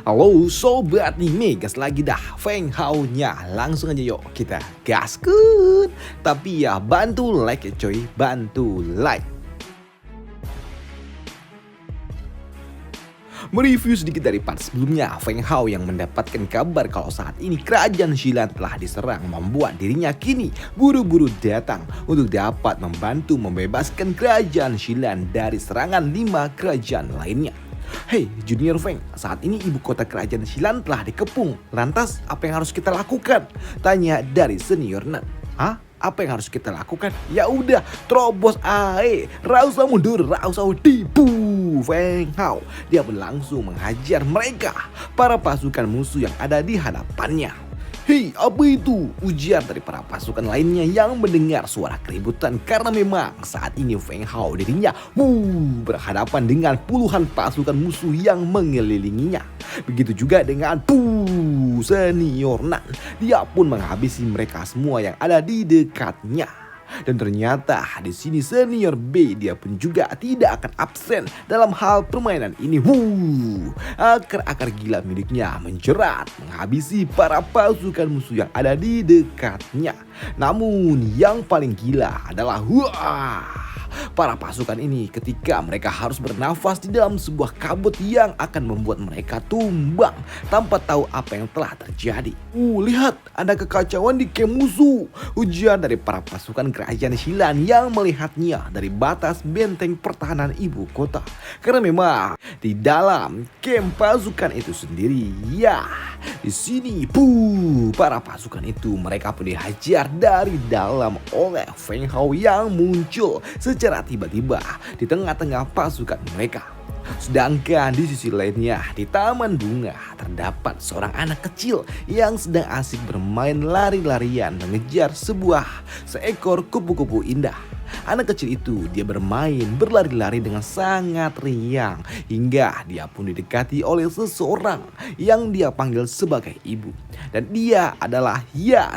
Halo sobat nih, gas lagi dah Feng Hao-nya. Langsung aja yuk kita gaskun. Tapi ya bantu like ya coy, bantu like. Mereview sedikit dari part sebelumnya, Feng Hao yang mendapatkan kabar kalau saat ini kerajaan Xilan telah diserang membuat dirinya kini buru-buru datang untuk dapat membantu membebaskan kerajaan Xilan dari serangan 5 kerajaan lainnya. Hey Junior Feng, saat ini ibu kota kerajaan Xilan telah dikepung. Lantas apa yang harus kita lakukan? Tanya dari senior Nan. Hah? Apa yang harus kita lakukan? Ya udah, terobos ae. Rausah mundur, rausah tipu. Feng Hao, dia pun langsung menghajar mereka, para pasukan musuh yang ada di hadapannya. Hei, apa itu? Ujar dari para pasukan lainnya yang mendengar suara keributan karena memang saat ini Feng Hao dirinya berhadapan dengan puluhan pasukan musuh yang mengelilinginya. Begitu juga dengan senior Nan, dia pun menghabisi mereka semua yang ada di dekatnya. Dan ternyata di sini senior B dia pun juga tidak akan absen dalam hal permainan ini. Akar-akar gila miliknya menjerat menghabisi para pasukan musuh yang ada di dekatnya. Namun yang paling gila adalah para pasukan ini ketika mereka harus bernafas di dalam sebuah kabut yang akan membuat mereka tumbang tanpa tahu apa yang telah terjadi. Lihat, ada kekacauan di camp musuh, ujar dari para pasukan kerajaan Xilan yang melihatnya dari batas benteng pertahanan ibu kota. Karena memang di dalam camp pasukan itu sendiri, ya di sini para pasukan itu mereka pun dihajar dari dalam oleh Feng Hao yang muncul secara tiba-tiba di tengah-tengah pasukan mereka. Sedangkan di sisi lainnya, di taman bunga terdapat seorang anak kecil yang sedang asik bermain lari-larian mengejar seekor kupu-kupu indah. Anak kecil itu dia berlari-lari dengan sangat riang hingga dia pun didekati oleh seseorang yang dia panggil sebagai ibu. Dan dia adalah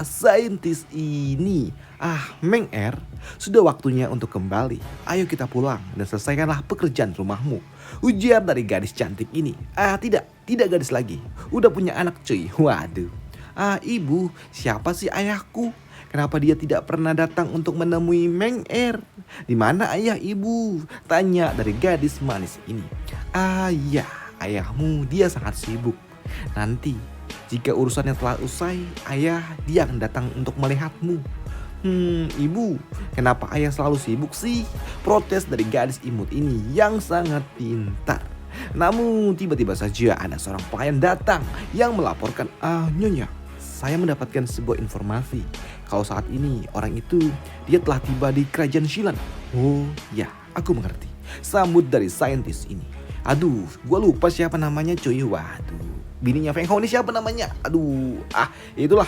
saintis ini. Meng Er, sudah waktunya untuk kembali. Ayo kita pulang dan selesaikanlah pekerjaan rumahmu, ujar dari gadis cantik ini. Tidak gadis lagi, udah punya anak cuy. Waduh. Ibu, siapa sih ayahku? Kenapa dia tidak pernah datang untuk menemui Meng Er? Di mana ayah ibu? Tanya dari gadis manis ini. Ya, ayahmu dia sangat sibuk. Nanti jika urusannya telah usai, dia akan datang untuk melihatmu. Ibu, kenapa ayah selalu sibuk sih? Protes dari gadis imut ini yang sangat pintar. Namun tiba-tiba saja ada seorang pelayan datang yang melaporkan, Nyonya, saya mendapatkan sebuah informasi kalau saat ini orang itu dia telah tiba di kerajaan Xilan. Oh ya, aku mengerti, sambut dari saintis ini. Aduh, gue lupa siapa namanya cuy. Waduh, bininya Feng Hao ini siapa namanya? Aduh, itulah.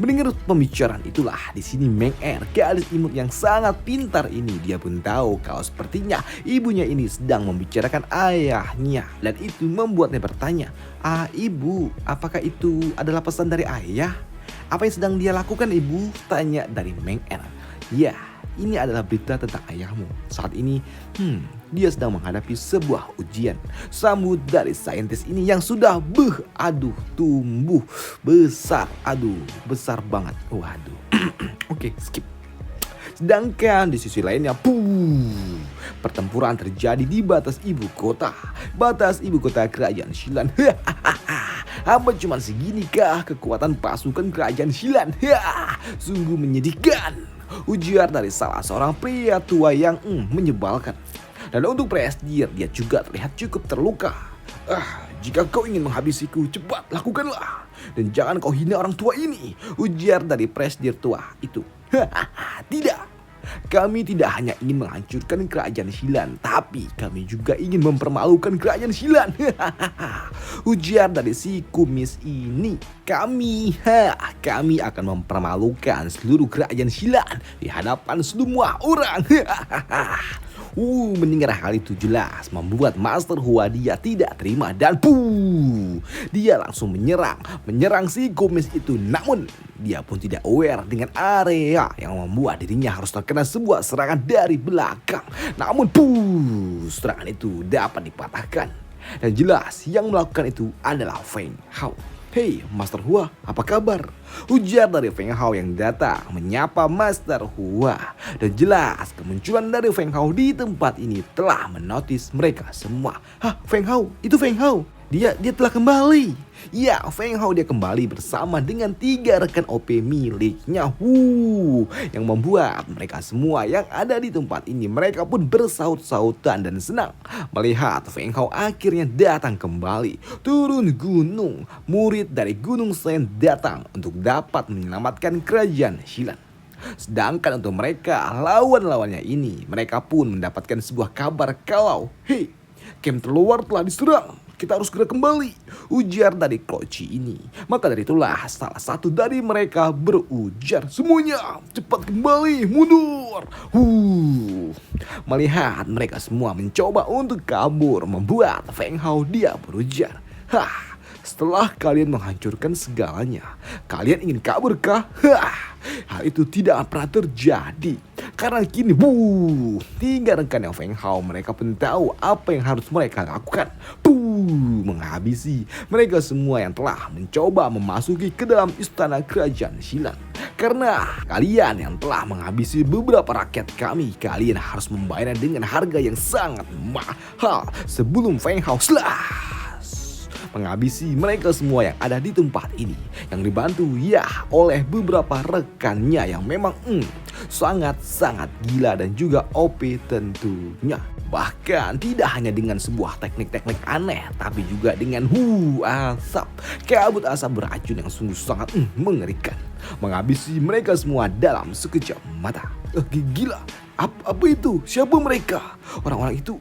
Mendengar pembicaraan itulah di sini Meng Er, gadis imut yang sangat pintar ini, dia pun tahu kalau sepertinya ibunya ini sedang membicarakan ayahnya, dan itu membuatnya bertanya, ibu, apakah itu adalah pesan dari ayah? Apa yang sedang dia lakukan ibu? Tanya dari Meng Er. Ya, ini adalah berita tentang ayahmu. Saat ini, dia sedang menghadapi sebuah ujian. Sambut dari saintis ini yang sudah tumbuh besar. Besar banget. Waduh. Oke, skip. Sedangkan di sisi lainnya, pertempuran terjadi di batas ibu kota. Batas ibu kota kerajaan Xilan. Apa cuma seginikah kekuatan pasukan kerajaan Xilan? Sungguh menyedihkan, ujar dari salah seorang pria tua yang menyebalkan. Dan untuk Presdir, dia juga terlihat cukup terluka. Jika kau ingin menghabisiku, cepat lakukanlah. Dan jangan kau hina orang tua ini, ujar dari Presdir tua itu. Tidak, kami tidak hanya ingin menghancurkan kerajaan Xilan, tapi kami juga ingin mempermalukan kerajaan Xilan. Ujar dari si kumis ini. Kami akan mempermalukan seluruh kerajaan Xilan di hadapan semua orang. Mendengar hal itu jelas membuat Master Hua dia tidak terima dan dia langsung menyerang si kumis itu. Namun dia pun tidak aware dengan area yang membuat dirinya harus terkena sebuah serangan dari belakang. Namun serangan itu dapat dipatahkan Dan jelas yang melakukan itu adalah Feng Hao. "Hei Master Hua, apa kabar?" ujar dari Feng Hao yang datang menyapa Master Hua. Dan jelas kemunculan dari Feng Hao di tempat ini telah menotis mereka semua. "Hah, Feng Hao, itu Feng Hao. Dia telah kembali." Ya, Feng Hao dia kembali bersama dengan 3 rekan OP miliknya. Yang membuat mereka semua yang ada di tempat ini mereka pun bersaut-sautan dan senang melihat Feng Hao akhirnya datang kembali. Turun gunung, murid dari Gunung Shen datang untuk dapat menyelamatkan kerajaan Xilan. Sedangkan untuk mereka lawan-lawannya ini, mereka pun mendapatkan sebuah kabar kalau, "Hei, camp terluar telah diserang. Kita harus segera kembali," ujar dari Kroci ini. Maka dari itulah salah satu dari mereka berujar, "Semuanya cepat kembali, mundur." Melihat mereka semua mencoba untuk kabur, membuat Feng Hao dia berujar, "Hah, setelah kalian menghancurkan segalanya, kalian ingin kabur kah? Hal itu tidak pernah terjadi. Karena kini 3 rekan yang Feng Hao mereka pun tahu apa yang harus mereka lakukan. Menghabisi mereka semua yang telah mencoba memasuki ke dalam istana kerajaan Xilan. Karena kalian yang telah menghabisi beberapa rakyat kami, kalian harus membayarnya dengan harga yang sangat mahal sebelum Feng Hao menghabisi mereka semua yang ada di tempat ini, yang dibantu ya oleh beberapa rekannya yang memang sangat-sangat gila dan juga OP tentunya. Bahkan tidak hanya dengan sebuah teknik-teknik aneh, tapi juga dengan asap, kabut asap beracun yang sungguh sangat mengerikan, menghabisi mereka semua dalam sekejap mata. Gila, apa itu? Siapa mereka? Orang-orang itu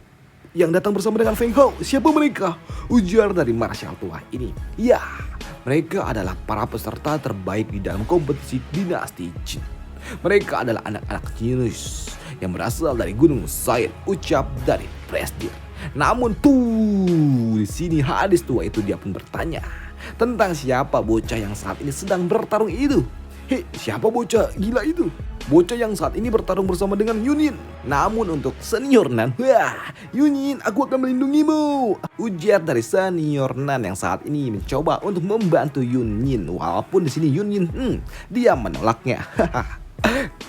yang datang bersama dengan Feng Hao, siapa mereka? Ujar dari marsial tua ini. Ya, mereka adalah para peserta terbaik di dalam kompetisi dinasti Jin. Mereka adalah anak-anak jenius yang berasal dari Gunung Shen, ucap dari Presdir. Namun di sini hadis tua itu dia pun bertanya tentang siapa bocah yang saat ini sedang bertarung itu. "Hei, siapa bocah gila itu?" "Bocah yang saat ini bertarung bersama dengan Yunin. Namun untuk senior Nan, Yunin, aku akan melindungimu," ujar dari senior Nan yang saat ini mencoba untuk membantu Yunin. Walaupun di sini Yunin dia menolaknya.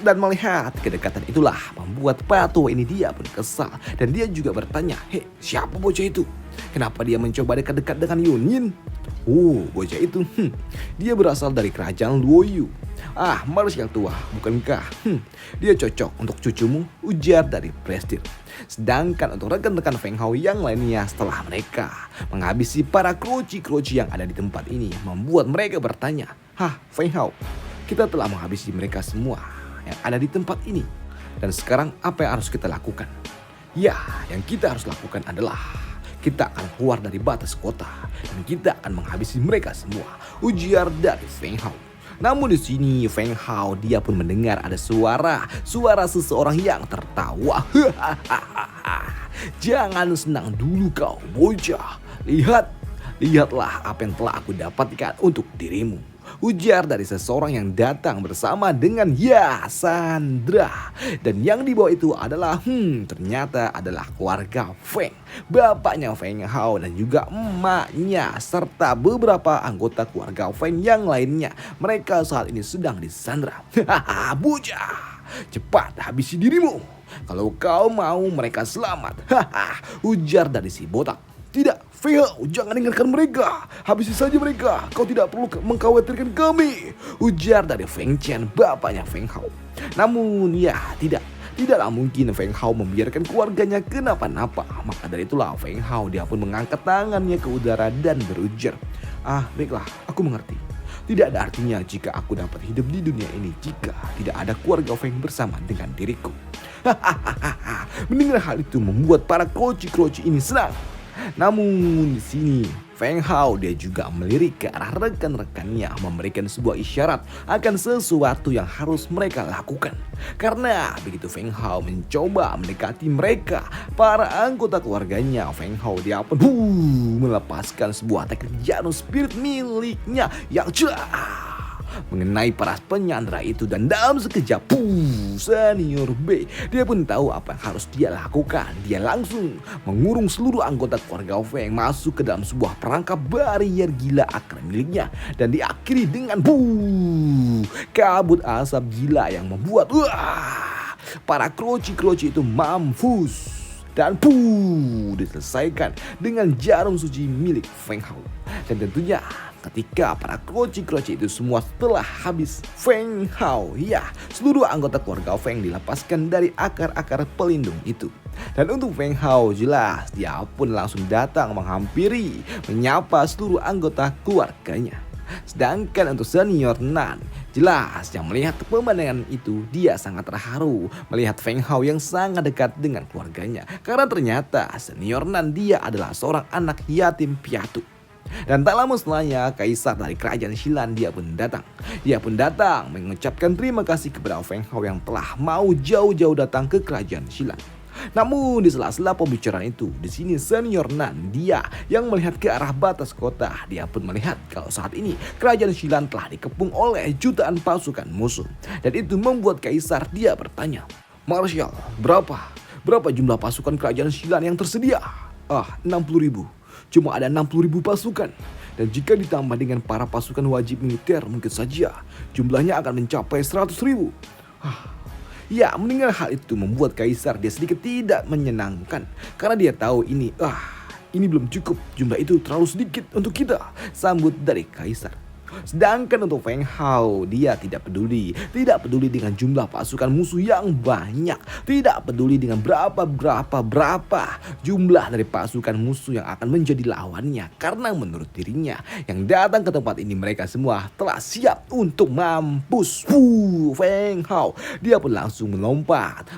Dan melihat kedekatan itulah membuat patua ini dia pun kesal. Dan dia juga bertanya, "Hei, siapa bocah itu? Kenapa dia mencoba dekat-dekat dengan Yunin?" Bocah itu dia berasal dari kerajaan Luoyu. Marsial tua, bukankah dia cocok untuk cucumu? Ujar dari Presdir. Sedangkan untuk rekan-rekan Feng Hao yang lainnya, setelah mereka menghabisi para kroci-kroci yang ada di tempat ini, membuat mereka bertanya, Feng Hao, kita telah menghabisi mereka semua yang ada di tempat ini. Dan sekarang apa yang harus kita lakukan?" Ya, yang kita harus lakukan adalah kita akan keluar dari batas kota dan kita akan menghabisi mereka semua, ujar dari Feng Hao. Namun di sini Feng Hao dia pun mendengar ada suara seseorang yang tertawa. "Jangan senang dulu kau bocah. Lihatlah apa yang telah aku dapatkan untuk dirimu," ujar dari seseorang yang datang bersama dengan Sandra. Dan yang dibawa itu adalah ternyata adalah keluarga Feng, bapaknya Feng Hao dan juga emaknya serta beberapa anggota keluarga Feng yang lainnya. Mereka saat ini sedang disandra. "Bocah, cepat habisi dirimu kalau kau mau mereka selamat," ujar dari si botak. "Tidak, Feng Hao, jangan dengarkan mereka. Habisi saja mereka. Kau tidak perlu mengkhawatirkan kami," ujar dari Feng Chen, bapaknya Feng Hao. Namun tidaklah mungkin Feng Hao membiarkan keluarganya kenapa-napa. Maka dari itulah Feng Hao dia pun mengangkat tangannya ke udara dan berujar, "Baiklah, aku mengerti. Tidak ada artinya jika aku dapat hidup di dunia ini jika tidak ada keluarga Feng bersama dengan diriku." Mendengar hal itu membuat para kroci-kroci ini senang. Namun di sini Feng Hao dia juga melirik ke arah rekan-rekannya, memberikan sebuah isyarat akan sesuatu yang harus mereka lakukan. Karena begitu Feng Hao mencoba mendekati mereka, para anggota keluarganya, Feng Hao dia pun melepaskan sebuah teknik jarum spirit miliknya yang mengenai para penyandra itu. Dan dalam sekejap, senior B, dia pun tahu apa yang harus dia lakukan. Dia langsung mengurung seluruh anggota keluarga Feng masuk ke dalam sebuah perangkap barrier gila akar miliknya. Dan diakhiri dengan kabut asap gila yang membuat para kroci-kroci itu mampus. Dan diselesaikan dengan jarum suci milik Feng Hao. Dan tentunya ketika para kroci-kroci itu semua telah habis, Feng Hao, seluruh anggota keluarga Feng dilepaskan dari akar-akar pelindung itu. Dan untuk Feng Hao jelas dia pun langsung datang menghampiri, menyapa seluruh anggota keluarganya. Sedangkan untuk senior Nan, jelas yang melihat pemandangan itu dia sangat terharu melihat Feng Hao yang sangat dekat dengan keluarganya. Karena ternyata senior Nan dia adalah seorang anak yatim piatu. Dan tak lama setelahnya kaisar dari kerajaan Xilan dia pun datang. Dia pun datang mengucapkan terima kasih kepada Feng Hao yang telah mau jauh-jauh datang ke kerajaan Xilan. Namun di sela-sela pembicaraan itu, di sini senior Nan dia yang melihat ke arah batas kota. Dia pun melihat kalau saat ini kerajaan Xilan telah dikepung oleh jutaan pasukan musuh. Dan itu membuat kaisar dia bertanya, "Marshal, berapa jumlah pasukan kerajaan Xilan yang tersedia?" 60.000. Cuma ada 60.000 pasukan. Dan jika ditambah dengan para pasukan wajib militer, mungkin saja jumlahnya akan mencapai 100.000. Ya, mendengar hal itu membuat kaisar dia sedikit tidak menyenangkan. Karena dia tahu ini belum cukup, jumlah itu terlalu sedikit untuk kita, sambut dari kaisar. Sedangkan untuk Feng Hao, dia tidak peduli dengan jumlah pasukan musuh yang banyak, tidak peduli dengan berapa jumlah dari pasukan musuh yang akan menjadi lawannya. Karena menurut dirinya yang datang ke tempat ini mereka semua telah siap untuk mampus. Feng Hao, dia pun langsung melompat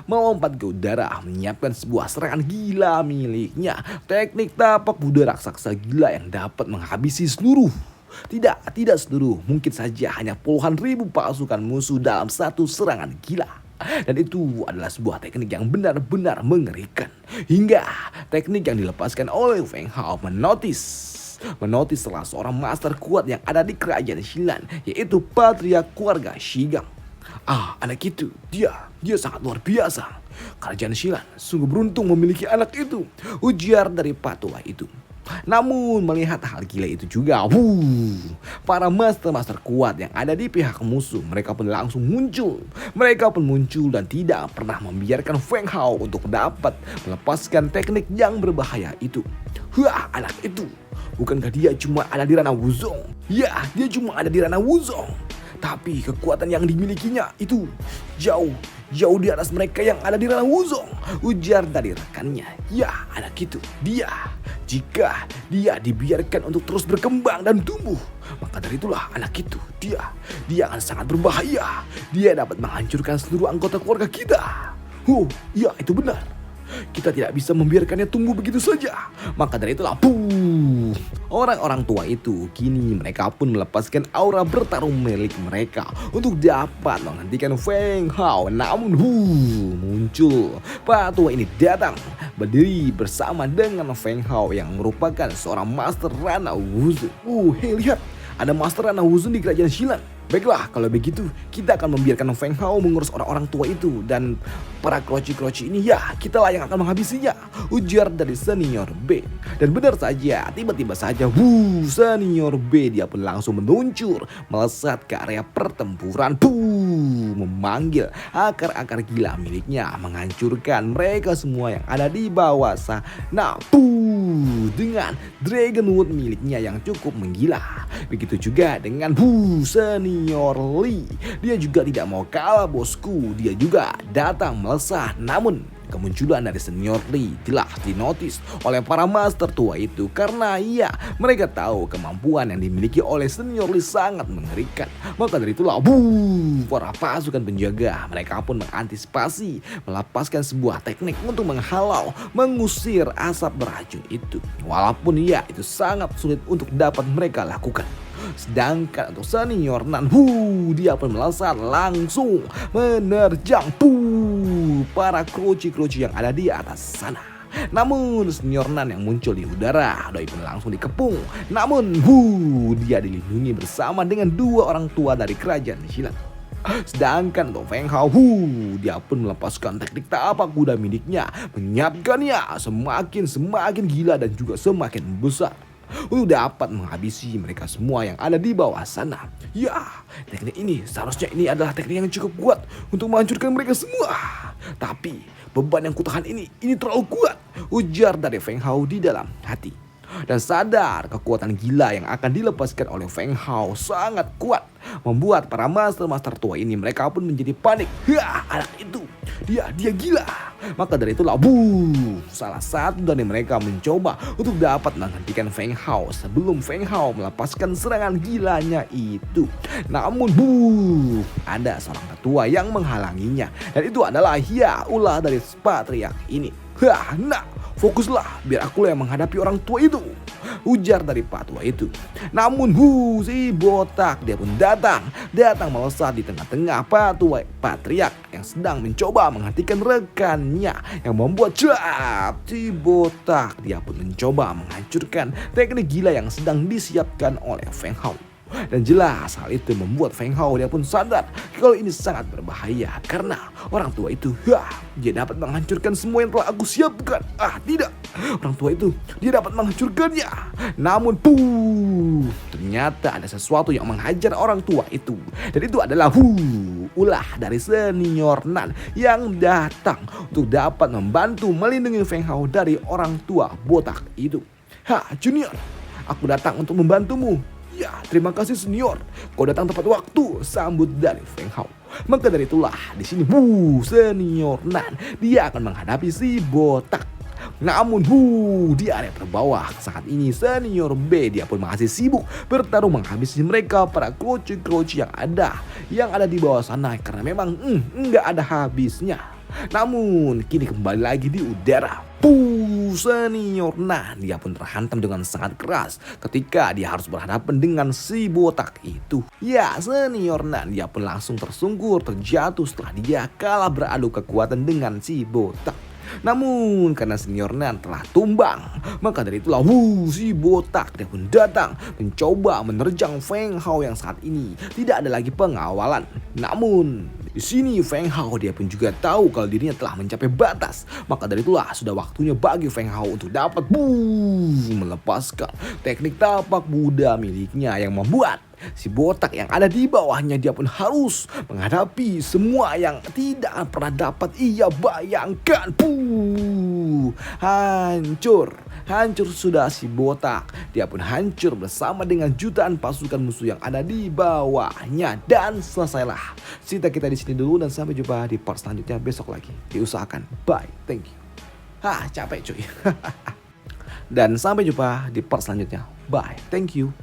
ke udara, menyiapkan sebuah serangan gila miliknya, teknik tapak kuda raksasa gila yang dapat menghabisi seluruh. Tidak seluruh, mungkin saja hanya puluhan ribu pasukan musuh dalam satu serangan gila. Dan itu adalah sebuah teknik yang benar-benar mengerikan. Hingga teknik yang dilepaskan oleh Feng Hao menotis salah seorang master kuat yang ada di kerajaan Xilan, yaitu patriark keluarga Shigang. Anak itu, dia sangat luar biasa. Kerajaan Xilan sungguh beruntung memiliki anak itu, ujar dari patua itu. Namun melihat hal gila itu juga, para master kuat yang ada di pihak musuh, mereka pun langsung muncul. Dan tidak pernah membiarkan Feng Hao untuk dapat melepaskan teknik yang berbahaya itu. Anak itu, bukankah dia cuma ada di ranah Wuzong? Ya, dia cuma ada di ranah Wuzong. Tapi kekuatan yang dimilikinya itu jauh di atas mereka yang ada di ranah Wuzong, ujar dari rekannya. Ya, anak itu, jika dia dibiarkan untuk terus berkembang dan tumbuh, maka dari itulah anak itu, dia akan sangat berbahaya. Dia dapat menghancurkan seluruh anggota keluarga kita. Ya, itu benar. Kita tidak bisa membiarkannya tumbuh begitu saja. Maka dari itulah orang-orang tua itu kini mereka pun melepaskan aura bertarung milik mereka untuk dapat menghentikan Feng Hao. Namun muncul patua ini datang berdiri bersama dengan Feng Hao yang merupakan seorang master Rana Wuzun. Lihat, ada master Rana Wuzun di kerajaan Xilan. Baiklah, kalau begitu kita akan membiarkan Feng Hao mengurus orang-orang tua itu, dan para kroci-kroci ini kita lah yang akan menghabisinya, ujar dari senior B. Dan benar saja, tiba-tiba saja senior B dia pun langsung meluncur melesat ke area pertempuran, memanggil akar-akar gila miliknya, menghancurkan mereka semua yang ada di bawah sana. Dengan Dragon Wood miliknya yang cukup menggila. Begitu juga dengan senior Lee. Dia juga tidak mau kalah, bosku. Dia juga datang melesat. Namun kemunculan dari senior Lee telah dinotis oleh para master tua itu, karena mereka tahu kemampuan yang dimiliki oleh senior Lee sangat mengerikan. Maka dari itulah para pasukan penjaga mereka pun mengantisipasi, melepaskan sebuah teknik untuk mengusir asap beracun itu. Walaupun itu sangat sulit untuk dapat mereka lakukan. Sedangkan untuk senior Nan, dia pun melesat langsung menerjang para kroci-kroci yang ada di atas sana. Namun senior Nan yang muncul di udara, Doi pun langsung dikepung. Namun dia dilindungi bersama dengan dua orang tua dari kerajaan silat. Sedangkan untuk Feng Hao, dia pun melepaskan teknik tapak kuda miliknya, menyiapkannya semakin gila dan juga semakin besar untuk dapat menghabisi mereka semua yang ada di bawah sana. Ya, teknik ini seharusnya ini adalah teknik yang cukup kuat untuk menghancurkan mereka semua. Tapi beban yang kutahan ini terlalu kuat, ujar dari Feng Hao di dalam hati. Dan sadar kekuatan gila yang akan dilepaskan oleh Feng Hao sangat kuat, membuat para master tua ini mereka pun menjadi panik. Anak itu dia gila. Maka dari itulah salah satu dari mereka mencoba untuk dapat menghentikan Feng Hao sebelum Feng Hao melepaskan serangan gilanya itu. Namun ada seorang tetua yang menghalanginya, dan itu adalah ulah dari Patriark ini. Nah, fokuslah, biar aku yang menghadapi orang tua itu, ujar dari patua itu. Namun si botak dia pun datang melesat di tengah-tengah patua Patriark yang sedang mencoba menghentikan rekannya, yang membuat si botak dia pun mencoba menghancurkan teknik gila yang sedang disiapkan oleh Feng Hao. Dan jelas hal itu membuat Feng Hao dia pun sadar kalau ini sangat berbahaya, karena orang tua itu dia dapat menghancurkan semua yang telah aku siapkan. Tidak, orang tua itu dia dapat menghancurkannya. Namun ternyata ada sesuatu yang menghajar orang tua itu, dan itu adalah ulah dari senior Nan yang datang untuk dapat membantu melindungi Feng Hao dari orang tua botak itu. Junior, aku datang untuk membantumu. Ya, terima kasih senior. Kau datang tepat waktu, sambut dari Feng Hao. Maka dari itulah di sini senior Nan dia akan menghadapi si botak. Namun di area terbawah saat ini senior B dia pun masih sibuk bertarung menghabisi mereka para kroci yang ada di bawah sana, karena memang nggak ada habisnya. Namun kini kembali lagi di udara. Senior Nan dia pun terhantam dengan sangat keras ketika dia harus berhadapan dengan si botak itu. Ya, senior Nan dia pun langsung tersungkur terjatuh setelah dia kalah beradu kekuatan dengan si botak. Namun karena senior Nan telah tumbang, maka dari itulah si botak dia pun datang mencoba menerjang Feng Hao yang saat ini tidak ada lagi pengawalan. Namun di sini Feng Hao dia pun juga tahu kalau dirinya telah mencapai batas. Maka dari itulah sudah waktunya bagi Feng Hao untuk dapat melepaskan teknik tapak Buddha miliknya, yang membuat si botak yang ada di bawahnya dia pun harus menghadapi semua yang tidak pernah dapat ia bayangkan. Hancur sudah si botak. Dia pun hancur bersama dengan jutaan pasukan musuh yang ada di bawahnya. Dan selesailah cerita kita di sini dulu, dan sampai jumpa di part selanjutnya besok lagi. Diusahakan. Bye. Thank you. Capek cuy. Dan sampai jumpa di part selanjutnya. Bye. Thank you.